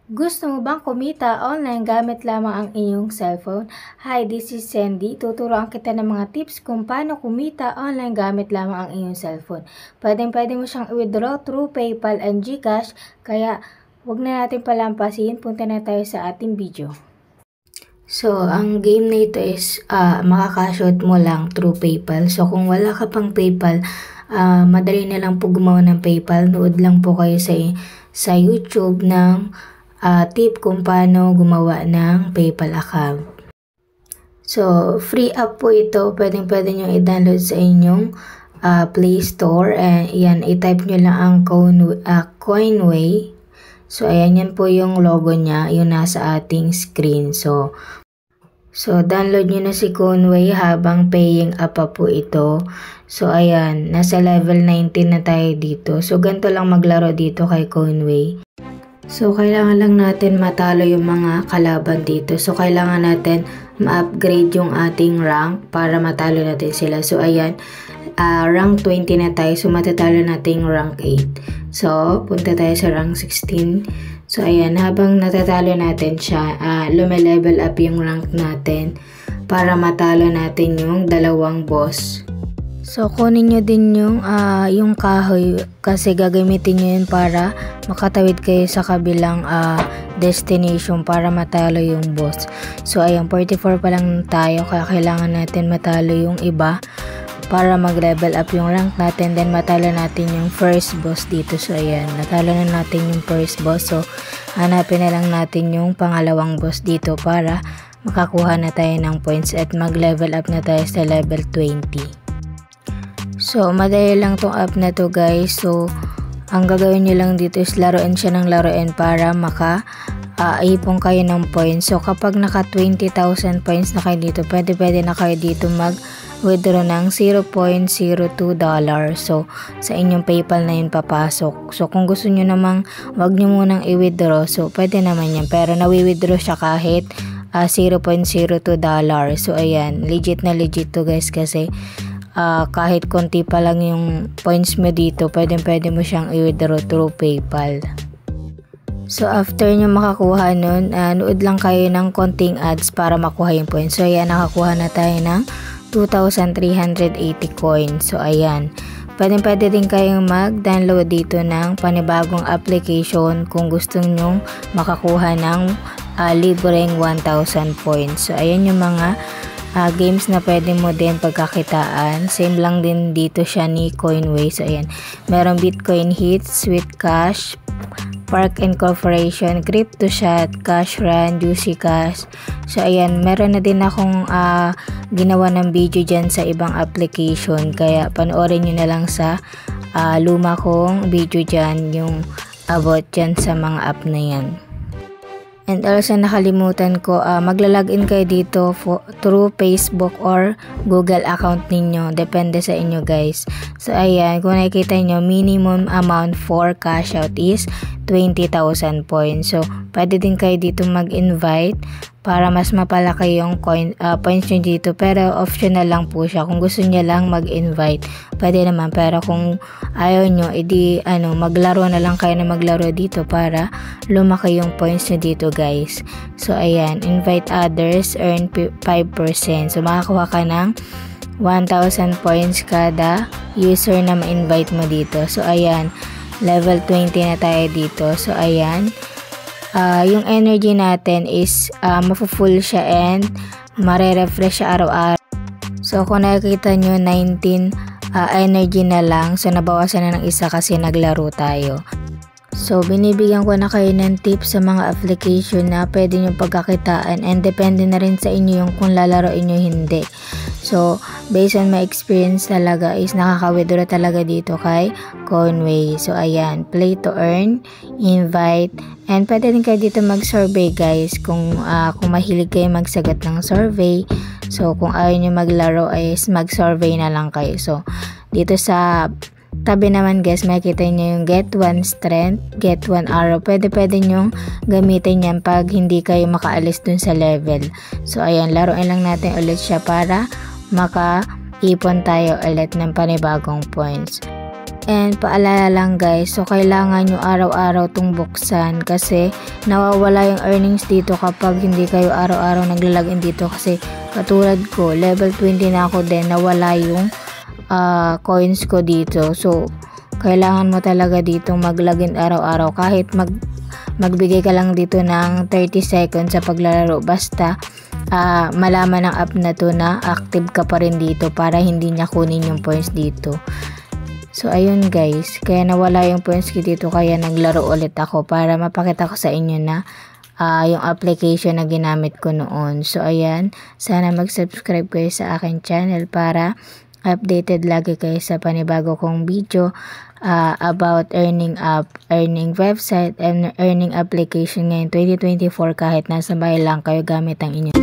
Gusto mo bang kumita online gamit lamang ang iyong cellphone? Hi, this is Sandy. Tuturuan kita ng mga tips kung paano kumita online gamit lamang ang iyong cellphone. Pwede mo siyang i-withdraw through PayPal and GCash, kaya huwag na natin palampasin. Punta na tayo sa ating video. So, ang game na ito is makakashoot mo lang through PayPal. So, kung wala ka pang PayPal, madali na lang po gumawa ng PayPal. Nood lang po kayo sa YouTube ng tip kung paano gumawa ng PayPal account. So, free app po ito. Pwede nyo i-download sa inyong Play Store. And yan, i-type nyo lang ang Coinway. So, ayan, yan po yung logo niya, yung nasa ating screen. So download nyo na si Coinway habang paying app pa po ito. So, ayan, nasa level 19 na tayo dito. So, ganito lang maglaro dito kay Coinway. So, kailangan lang natin matalo yung mga kalaban dito. So, kailangan natin ma-upgrade yung ating rank para matalo natin sila. So, ayan, rank 20 na tayo. So, matatalo natin rank 8. So, punta tayo sa rank 16. So, ayan, habang natatalo natin siya, lume-level up yung rank natin para matalo natin yung dalawang boss. So, kunin nyo din yung kahoy kasi gagamitin nyo yun para makatawid kayo sa kabilang destination para matalo yung boss. So, ayan, 44 pa lang tayo kaya kailangan natin matalo yung iba para mag-level up yung rank natin, then matalo natin yung first boss dito. So, ayan, natalo na natin yung first boss. So, hanapin na lang natin yung pangalawang boss dito para makakuha na tayo ng points at mag-level up na tayo sa level 20. So, madali lang tong app na to, guys. So, ang gagawin nyo lang dito is laruin siya ng laruin para ipon kayo ng points. So, kapag naka 20,000 points na kayo dito, pwede na kayo dito mag-withdraw ng $0.02. So, sa inyong PayPal na yun papasok. So, kung gusto nyo namang wag nyo munang i-withdraw, so, pwede naman yan. Pero, nawi-withdraw siya kahit $0.02. So, ayan, legit na legit to, guys, kasi kahit konti pa lang yung points mo dito, pwede mo siyang i-withdraw through PayPal. So, after nyo makakuha nun, nood lang kayo ng konting ads para makuha yung points. So, ayan, nakakuha na tayo ng 2,380 coins. So, ayan, pwede din kayong mag-download dito ng panibagong application kung gusto nyong makakuha ng libreng 1,000 points. So, ayan yung mga games na pwede mo din pagkakitaan. Same lang din dito siya ni Coinway. So, ayan, merong Bitcoin Hits, Sweet Cash, Park Incorporation, Crypto Shot, Cash Run, Juicy Cash. So, ayan, meron na din akong ginawa ng video dyan sa ibang application. Kaya, panoorin nyo na lang sa luma kong video dyan, yung about dyan sa mga app na yan. And also, nakalimutan ko, magla-login kayo dito through Facebook or Google account ninyo. Depende sa inyo, guys. So, ayan, kung nakikita nyo, minimum amount for cash out is 20,000 points. So, pwede din kayo dito mag-invite para mas mapalaki yung points nyo dito. Pero, optional lang po siya. Kung gusto nyo lang mag-invite, pwede naman. Pero, kung ayaw nyo, edi, maglaro na lang kayo na maglaro dito para lumaki yung points nyo dito, guys. So, ayan, invite others, earn 5%. So, makakuha ka ng 1,000 points kada user na ma-invite mo dito. So, ayan, level 20 na tayo dito. So, ayan, yung energy natin is mafu-full siya and mare-refresh siya araw-araw. So, kung nakikita nyo, 19 energy na lang. So, nabawasan na ng isa kasi naglaro tayo. So, binibigyan ko na kayo ng tips sa mga application na pwede nyo pagkakitaan and depende na rin sa inyo yung kung lalaroin nyo hindi. So, based on my experience talaga is nakaka-withdraw talaga dito kay Coinway. So, ayan, play to earn, invite, and pwede din kayo dito mag-survey, guys, kung mahilig kayo magsagot ng survey. So, kung ayaw nyo maglaro is mag-survey na lang kayo. So, dito sa tabi naman, guys, makikita nyo yung get 1 strength, get 1 arrow. Pwede nyong gamitin yan pag hindi kayo makaalis dun sa level. So, ayan, laruin lang natin ulit siya para maka-ipon tayo ulit ng panibagong points. And paalala lang guys, so kailangan nyo araw-araw tong buksan kasi nawawala yung earnings dito kapag hindi kayo araw-araw naglalagin dito, kasi katulad ko, level 20 na ako din, nawala yung coins ko dito. So kailangan mo talaga dito maglagin araw-araw, kahit magbigay ka lang dito ng 30 seconds sa paglalaro, basta malaman ng app na to na active ka pa rin dito para hindi niya kunin yung points dito. So ayun guys, kaya nawala yung points ko dito, kaya naglaro ulit ako para mapakita ko sa inyo na yung application na ginamit ko noon. So ayan, sana mag-subscribe kayo sa akin channel para updated lagi kayo sa panibago kong video about earning app, earning website, and earning application ngayon 2024 kahit nasa bahay lang kayo gamit ang inyo.